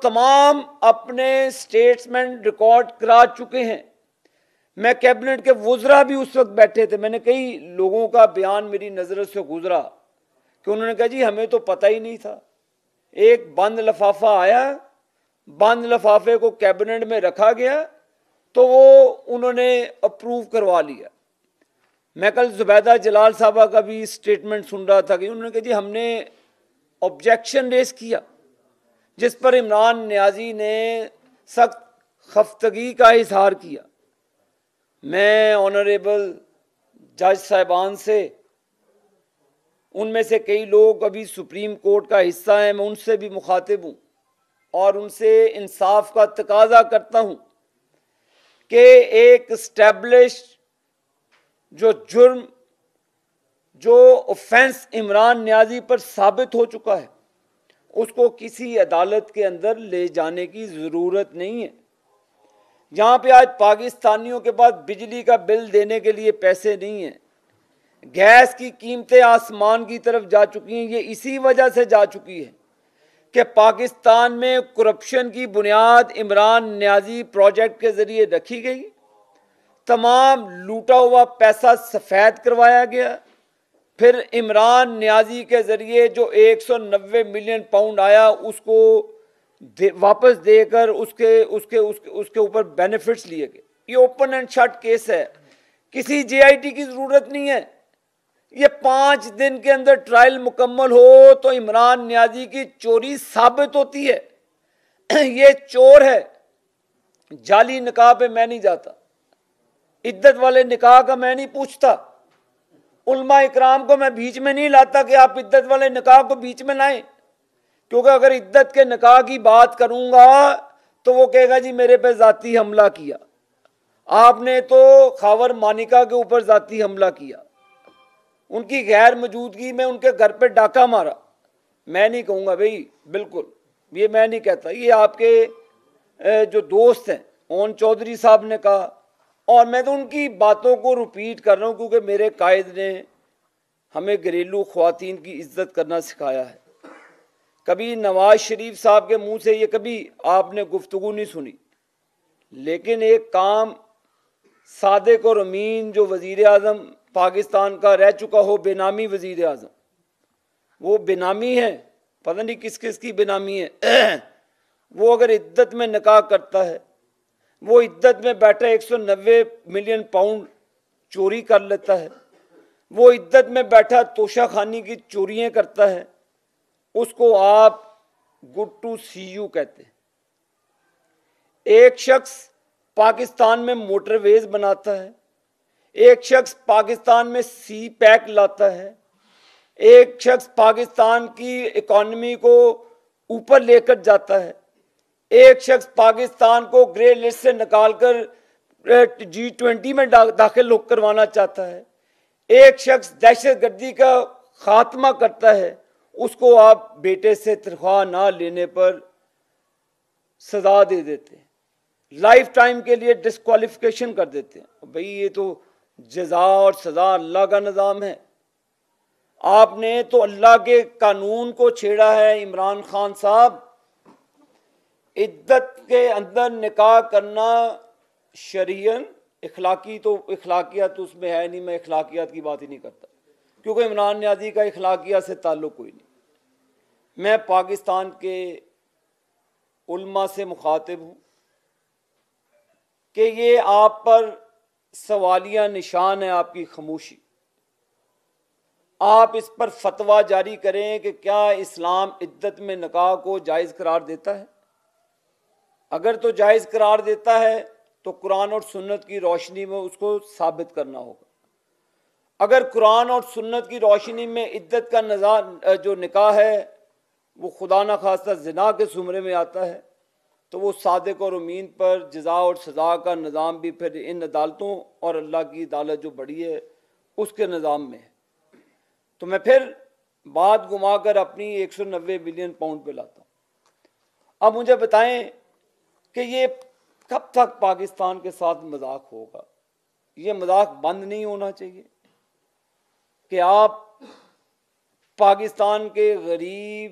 تمام اپنے statement record کرا چکے ہیں. میں کیبنٹ کے وزراء بھی اس وقت بیٹھے تھے. میں نے کئی لوگوں کا بیان میری نظر سے گزرا کہ انہوں نے کہا جی ہمیں تو پتہ ہی نہیں تھا. ایک بند لفافہ آیا, بند لفافے کو کیبنٹ میں رکھا گیا تو وہ انہوں نے اپروو کروا لیا. میں کل زبیدہ جلال صاحبہ کا بھی سٹیٹمنٹ سن رہا تھا کہ انہوں نے کہا جی ہم نے آبجیکشن ریز کیا, جس پر عمران نیازی نے سخت خفتگی کا اظہار کیا. میں آنریبل جج صاحبان سے, ان میں سے کئی لوگ ابھی سپریم کورٹ کا حصہ ہیں, میں ان سے بھی مخاطب ہوں اور ان سے انصاف کا تقاضا کرتا ہوں کہ ایک اسٹیبلش جو جرم, جو اوفینس عمران نیازی پر ثابت ہو چکا ہے, اس کو کسی عدالت کے اندر لے جانے کی ضرورت نہیں ہے. جہاں پہ آج پاکستانیوں کے پاس بجلی کا بل دینے کے لیے پیسے نہیں ہیں, گیس کی قیمتیں آسمان کی طرف جا چکی ہیں, یہ اسی وجہ سے جا چکی ہے کہ پاکستان میں کرپشن کی بنیاد عمران نیازی پروجیکٹ کے ذریعے رکھی گئی. تمام لوٹا ہوا پیسہ سفید کروایا گیا. پھر عمران نیازی کے ذریعے جو 190 ملین پاؤنڈ آیا اس کو واپس دے کر اس کے اوپر بینیفٹس لیے گئے. یہ اوپن اینڈ شٹ کیس ہے, کسی جے آئی ٹی کی ضرورت نہیں ہے. یہ 5 دن کے اندر ٹرائل مکمل ہو تو عمران نیازی کی چوری ثابت ہوتی ہے. یہ چور ہے. جعلی نکاح پہ میں نہیں جاتا, عدت والے نکاح کا میں نہیں پوچھتا, علماء اکرام کو میں بیچ میں نہیں لاتا کہ آپ عدت والے نکاح کو بیچ میں لائیں, کیونکہ اگر عدت کے نکاح کی بات کروں گا تو وہ کہے گا جی میرے پہ ذاتی حملہ کیا, آپ نے تو خاور مانیکا کے اوپر ذاتی حملہ کیا, ان کی غیر موجودگی میں ان کے گھر پہ ڈاکہ مارا. میں نہیں کہوں گا بھئی, بالکل یہ میں نہیں کہتا, یہ آپ کے جو دوست ہیں اون چودھری صاحب نے کہا, اور میں تو ان کی باتوں کو ریپیٹ کر رہا ہوں کیونکہ میرے قائد نے ہمیں گھریلو خواتین کی عزت کرنا سکھایا ہے. کبھی نواز شریف صاحب کے منہ سے یہ کبھی آپ نے گفتگو نہیں سنی, لیکن ایک کام صادق اور امین جو وزیر اعظم پاکستان کا رہ چکا ہو, بے نامی وزیر اعظم, وہ بے نامی ہے, پتہ نہیں کس کس کی بے نامی ہے. وہ اگر عدت میں نکاح کرتا ہے, وہ عدت میں بیٹھا 190 ملین پاؤنڈ چوری کر لیتا ہے, وہ عدت میں بیٹھا توشہ خانی کی چوریاں کرتا ہے, اس کو آپ گڈ ٹو سی یو کہتے ہیں. ایک شخص پاکستان میں موٹر ویز بناتا ہے, ایک شخص پاکستان میں سی پیک لاتا ہے, ایک شخص پاکستان کی اکانومی کو اوپر لے کر جاتا ہے, ایک شخص پاکستان کو گرے لسٹ سے نکال کر G20 میں داخل کروانا چاہتا ہے, ایک شخص دہشت گردی کا خاتمہ کرتا ہے, اس کو آپ بیٹے سے تنخواہ نہ لینے پر سزا دے دیتے ہیں, لائف ٹائم کے لیے ڈسکوالیفیکیشن کر دیتے ہیں. بھئی یہ تو جزا اور سزا اللہ کا نظام ہے. آپ نے تو اللہ کے قانون کو چھیڑا ہے عمران خان صاحب. عدت کے اندر نکاح کرنا شرعین اخلاقی تو اخلاقیات اس میں ہے نہیں, میں اخلاقیات کی بات ہی نہیں کرتا کیونکہ عمران نیازی کا اخلاقیات سے تعلق کوئی نہیں. میں پاکستان کے علماء سے مخاطب ہوں کہ یہ آپ پر سوالیہ نشان ہے آپ کی خاموشی. آپ اس پر فتویٰ جاری کریں کہ کیا اسلام عدت میں نکاح کو جائز قرار دیتا ہے. اگر تو جائز قرار دیتا ہے تو قرآن اور سنت کی روشنی میں اس کو ثابت کرنا ہوگا. اگر قرآن اور سنت کی روشنی میں عدت کا نظام جو نکاح ہے وہ خدا نخواستہ زنا کے زمرے میں آتا ہے تو وہ صادق اور امین پر جزا اور سزا کا نظام بھی پھر ان عدالتوں اور اللہ کی عدالت جو بڑی ہے اس کے نظام میں ہے. تو میں پھر بات گما کر اپنی 190 ملین پاؤنڈ پہ لاتا ہوں. اب مجھے بتائیں کہ یہ کب تک پاکستان کے ساتھ مذاق ہوگا. یہ مذاق بند نہیں ہونا چاہیے کہ آپ پاکستان کے غریب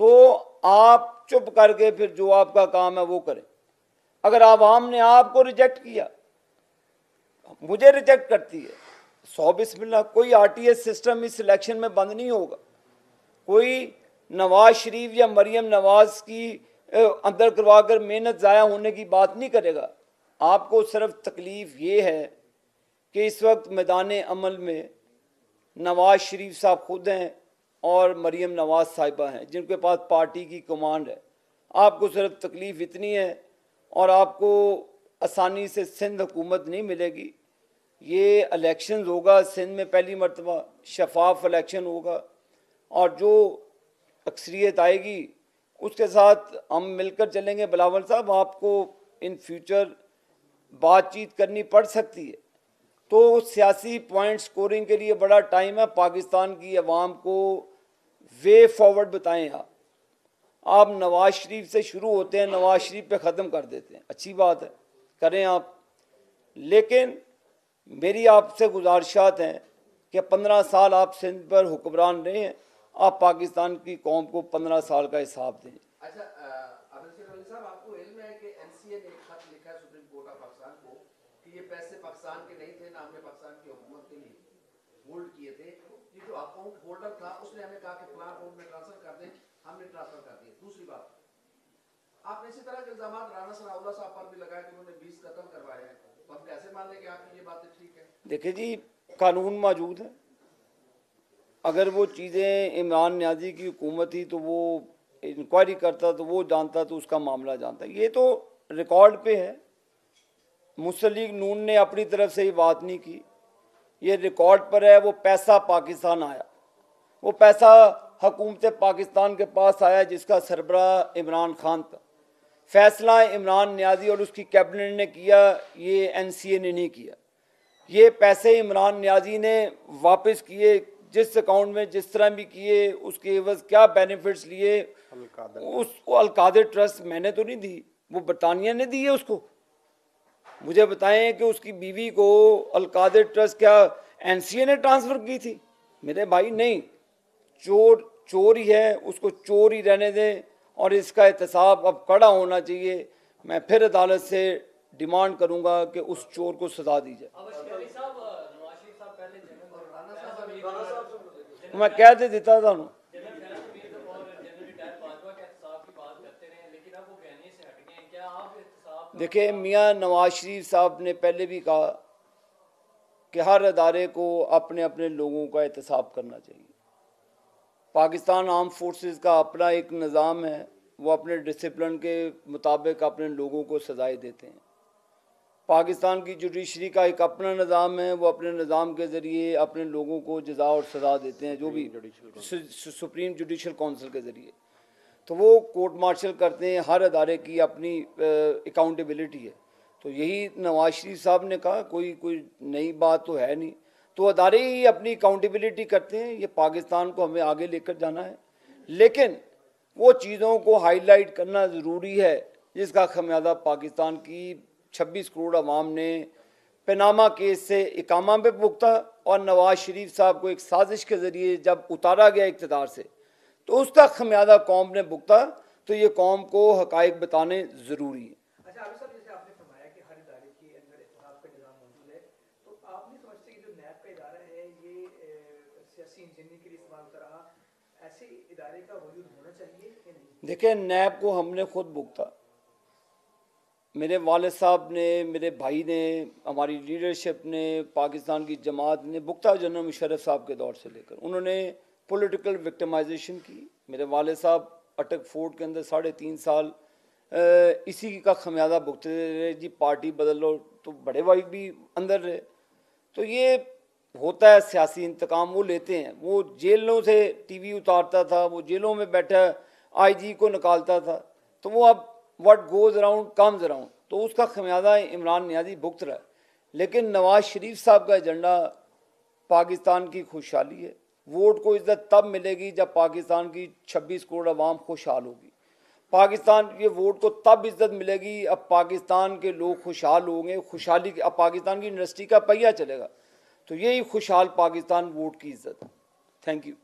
تو آپ چپ کر کے پھر جو آپ کا کام ہے وہ کریں. اگر عوام نے آپ کو ریجیکٹ کیا, مجھے ریجیکٹ کرتی ہے, سو بسم اللہ, کوئی آر ٹی ایس سسٹم اس الیکشن میں بند نہیں ہوگا. کوئی نواز شریف یا مریم نواز کی اندر کروا کر محنت ضائع ہونے کی بات نہیں کرے گا. آپ کو صرف تکلیف یہ ہے کہ اس وقت میدان عمل میں نواز شریف صاحب خود ہیں اور مریم نواز صاحبہ ہیں جن کے پاس پارٹی کی کمانڈ ہے. آپ کو صرف تکلیف اتنی ہے, اور آپ کو آسانی سے سندھ حکومت نہیں ملے گی. یہ الیکشنز ہوگا سندھ میں پہلی مرتبہ, شفاف الیکشن ہوگا, اور جو اکثریت آئے گی اس کے ساتھ ہم مل کر چلیں گے. بلاول صاحب, آپ کو ان فیوچر بات چیت کرنی پڑ سکتی ہے. تو سیاسی پوائنٹ سکورنگ کے لیے بڑا ٹائم ہے. پاکستان کی عوام کو وے فارورڈ بتائیں. آپ نواز شریف سے شروع ہوتے ہیں, نواز شریف پہ ختم کر دیتے ہیں. اچھی بات ہے, کریں آپ, لیکن میری آپ سے گزارشات ہیں کہ 15 سال آپ سندھ پر حکمران رہے ہیں, آپ پاکستان کی قوم کو 15 سال کا حساب دیں. اچھا عبدالشیر صاحب, آپ کو علم ہے کہ این سی اے نے ایک خط لکھا ہے سپریم کورٹ آف پاکستان کو کہ یہ پیسے پاکستان کے نہیں تھے, نہ ہم نے پاکستان کی حکومت کے لیے ہولڈ کیے تھے. یہ جو اکاؤنٹ ہولڈر تھا اس نے ہمیں کہا کہ فلاں اکاؤنٹ میں ٹرانسفر کر دیں, ہم نے ٹرانسفر کر دیے. دوسری بات, آپ نے اسی طرح کے الزامات رانا ثناءاللہ صاحب پر بھی لگائے کہ انہوں نے 20 قتل کروائے ہیں. تو ہم کیسے مان لیں کہ آپ کی یہ باتیں ٹھیک ہیں؟ دیکھیں جی, قانون موجود ہے. اگر وہ چیزیں عمران نیازی کی حکومت تھی تو وہ انکوائری کرتا, تو وہ جانتا, تو اس کا معاملہ جانتا. یہ تو ریکارڈ پہ ہے. مسلم لیگ نون نے اپنی طرف سے یہ بات نہیں کی, یہ ریکارڈ پر ہے. وہ پیسہ پاکستان آیا, وہ پیسہ حکومت پاکستان کے پاس آیا جس کا سربراہ عمران خان تھا. فیصلہ عمران نیازی اور اس کی کیبنٹ نے کیا, یہ این سی اے نے نہیں کیا. یہ پیسے عمران نیازی نے واپس کیے, جس اکاؤنٹ میں جس طرح بھی کیے, اس کے عوض کیا بینیفٹس لیے. اس کو القادر ٹرسٹ میں نے تو نہیں دی, وہ برطانیہ نے دی ہے اس کو. مجھے بتائیں کہ اس کی بیوی کو القادر ٹرسٹ کیا این سی اے نے ٹرانسفر کی تھی؟ میرے بھائی نہیں, چور چور ہی ہے, اس کو چور ہی رہنے دیں, اور اس کا احتساب اب کڑا ہونا چاہیے. میں پھر عدالت سے ڈیمانڈ کروں گا کہ اس چور کو سزا دی جائے. میں کہہ دے دیتا تھا انہوں. دیکھیں, میاں نواز شریف صاحب نے پہلے بھی کہا کہ ہر ادارے کو اپنے اپنے لوگوں کا احتساب کرنا چاہیے. پاکستان آرم فورسز کا اپنا ایک نظام ہے, وہ اپنے ڈسپلن کے مطابق اپنے لوگوں کو سزائیں دیتے ہیں. پاکستان کی جوڈیشری کا ایک اپنا نظام ہے, وہ اپنے نظام کے ذریعے اپنے لوگوں کو جزا اور سزا دیتے ہیں, جو بھی سپریم جوڈیشل کونسل کے ذریعے. تو وہ کورٹ مارشل کرتے ہیں. ہر ادارے کی اپنی اکاؤنٹیبلٹی ہے. تو یہی نواز شریف صاحب نے کہا, کوئی نئی بات تو ہے نہیں. تو ادارے ہی اپنی اکاؤنٹیبلٹی کرتے ہیں. یہ پاکستان کو ہمیں آگے لے کر جانا ہے, لیکن وہ چیزوں کو ہائی لائٹ کرنا ضروری ہے جس کا خمیازہ پاکستان کی 26 کروڑ عوام نے پیناما کیس سے اقامہ پہ بھگتا, اور نواز شریف صاحب کو ایک سازش کے ذریعے جب اتارا گیا اقتدار سے, تو اس کا خمیازہ قوم نے بھگتا. تو یہ قوم کو حقائق بتانے ضروری ہیں. اچھا عابد صاحب, جیسے آپ نے فرمایا کہ ہر ادارے کے اندر احتساب کا نظام موجود ہے, تو آپ نہیں سمجھتے کہ جو نیب کا ادارہ ہے یہ سیاسی انجینئرنگ کے لیے استعمال کر رہا, ایسے ادارے کا وجود ہونا چاہیے کہ نہیں؟ دیکھیں, نیب کو ہم نے خود بھگتا. میرے والد صاحب نے, میرے بھائی نے, ہماری لیڈرشپ نے, پاکستان کی جماعت نے بھگتا. جنرل مشرف صاحب کے دور سے لے کر انہوں نے پولیٹیکل وکٹمائزیشن کی. میرے والد صاحب اٹک فورٹ کے اندر 3.5 سال اسی کا خمیازہ بھگتے رہے. جی پارٹی بدل لو, تو بڑے بھائی بھی اندر رہے. تو یہ ہوتا ہے سیاسی انتقام وہ لیتے ہیں. وہ جیلوں سے ٹی وی اتارتا تھا, وہ جیلوں میں بیٹھا آئی جی کو نکالتا تھا. تو وہ اب what goes around comes around, تو اس کا خمیازہ عمران نیازی بھگت رہا ہے. لیکن نواز شریف صاحب کا ایجنڈا پاکستان کی خوشحالی ہے. ووٹ کو عزت تب ملے گی جب پاکستان کی 26 کروڑ عوام خوشحال ہوگی. پاکستان کے ووٹ کو تب عزت ملے گی اب پاکستان کے لوگ خوشحال ہوں گے. خوشحالی اب پاکستان کی انڈسٹری کا پہیہ چلے گا. تو یہی خوشحال پاکستان ووٹ کی عزت ہے. Thank you.